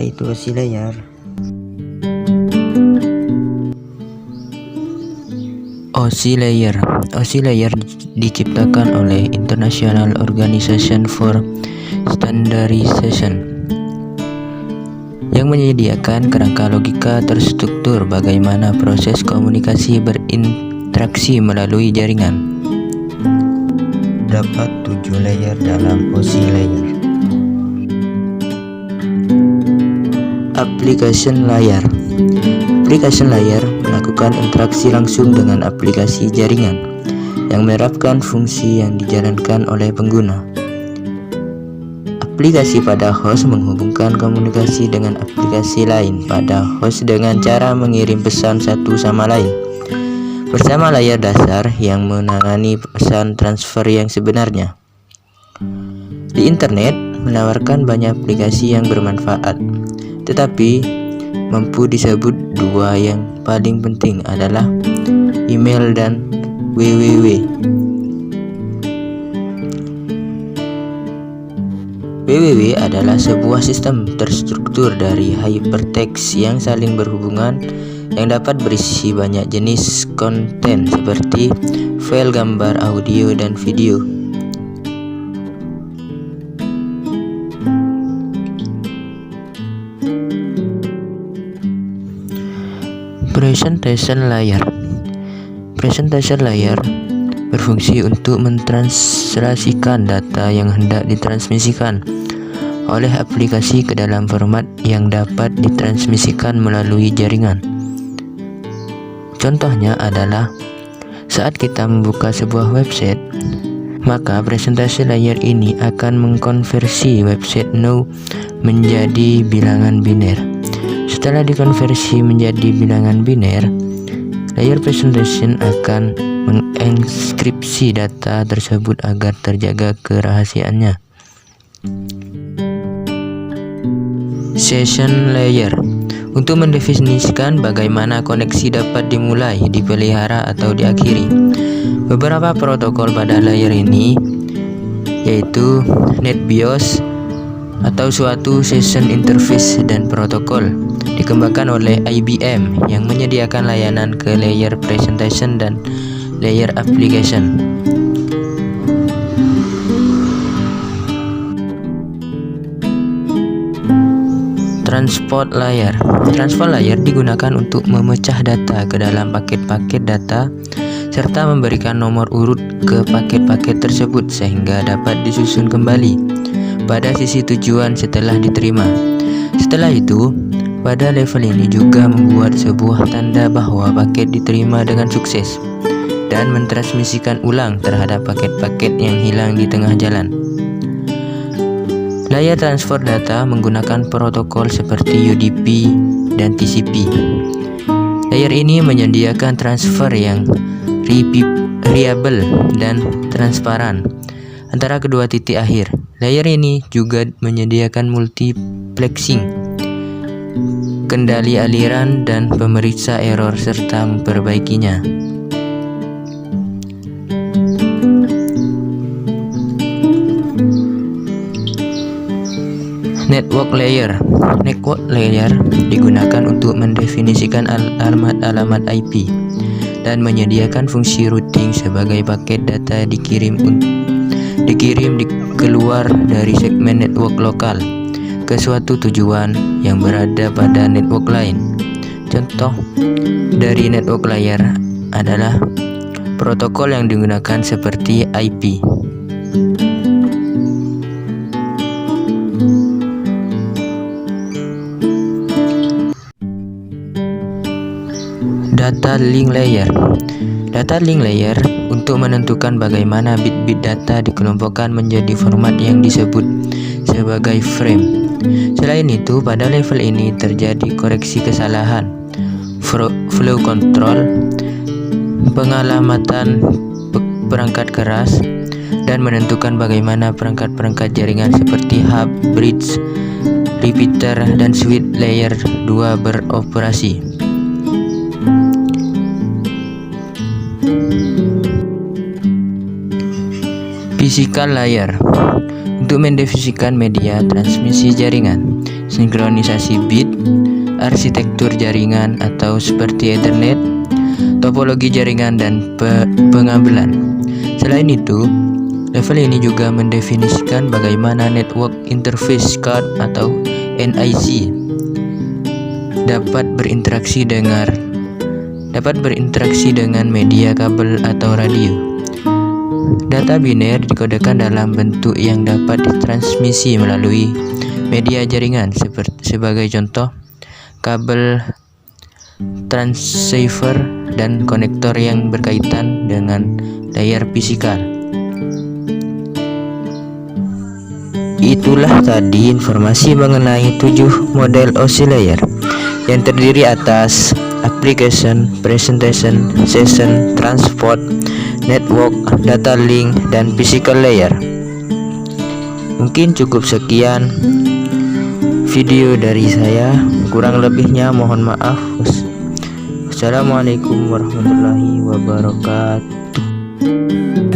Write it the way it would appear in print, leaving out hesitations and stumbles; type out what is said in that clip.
Apa itu OSI layer? OSI layer diciptakan oleh International Organization for Standardization yang menyediakan kerangka logika terstruktur bagaimana proses komunikasi berinteraksi melalui jaringan. Dapat 7 layer dalam OSI layer. Application layer melakukan interaksi langsung dengan aplikasi jaringan yang menerapkan fungsi yang dijalankan oleh pengguna. Aplikasi pada host menghubungkan komunikasi dengan aplikasi lain pada host dengan cara mengirim pesan satu sama lain bersama layar dasar yang menangani pesan transfer yang sebenarnya. Di internet menawarkan banyak aplikasi yang bermanfaat, tetapi mampu disebut dua yang paling penting adalah email dan www. www adalah sebuah sistem terstruktur dari hypertext yang saling berhubungan yang dapat berisi banyak jenis konten seperti file, gambar, audio, dan video. Presentation layer berfungsi untuk mentranslasikan data yang hendak ditransmisikan oleh aplikasi ke dalam format yang dapat ditransmisikan melalui jaringan. Contohnya adalah saat kita membuka sebuah website, maka presentasi layer ini akan mengkonversi website now menjadi bilangan biner. Setelah dikonversi menjadi bilangan biner, layer presentation akan mengenkripsi data tersebut agar terjaga kerahasiaannya. Session layer untuk mendefinisikan bagaimana koneksi dapat dimulai, dipelihara, atau diakhiri. Beberapa protokol pada layer ini yaitu NetBIOS atau suatu session interface dan protokol dikembangkan oleh IBM yang menyediakan layanan ke layer presentation dan layer application. Transport layer digunakan untuk memecah data ke dalam paket-paket data serta memberikan nomor urut ke paket-paket tersebut sehingga dapat disusun kembali pada sisi tujuan setelah diterima. Setelah itu, pada level ini juga membuat sebuah tanda bahwa paket diterima dengan sukses dan mentransmisikan ulang terhadap paket-paket yang hilang di tengah jalan. Layer transfer data menggunakan protokol seperti UDP dan TCP. Layer ini menyediakan transfer yang reliable dan transparan antara kedua titik akhir. Layer ini juga menyediakan multiplexing, kendali aliran, dan pemeriksa error serta memperbaikinya. Network layer digunakan untuk mendefinisikan alamat IP dan menyediakan fungsi routing sebagai paket data dikirim keluar dari segmen network lokal ke suatu tujuan yang berada pada network lain. Contoh dari network layer adalah protokol yang digunakan seperti IP. Data link layer untuk menentukan bagaimana bit-bit data dikelompokkan menjadi format yang disebut sebagai frame. Selain itu, pada level ini terjadi koreksi kesalahan, flow control, pengalamatan perangkat keras, dan menentukan bagaimana perangkat-perangkat jaringan seperti hub, bridge, repeater, dan switch layer 2 beroperasi. Physical layer untuk mendefinisikan media transmisi jaringan. sinkronisasi bit, arsitektur jaringan atau seperti Ethernet, topologi jaringan dan pengambilan. Selain itu, level ini juga mendefinisikan bagaimana Network Interface Card atau NIC dapat berinteraksi dengan media kabel atau radio. Data biner dikodekan dalam bentuk yang dapat ditransmisi melalui media jaringan sebagai contoh kabel transceiver dan konektor yang berkaitan dengan layar fisikal. Itulah tadi informasi mengenai 7 model OSI layer yang terdiri atas application, presentation, session, transport, network, data link, dan physical layer. Mungkin cukup sekian video dari saya, kurang lebihnya mohon maaf. Wassalamualaikum warahmatullahi wabarakatuh.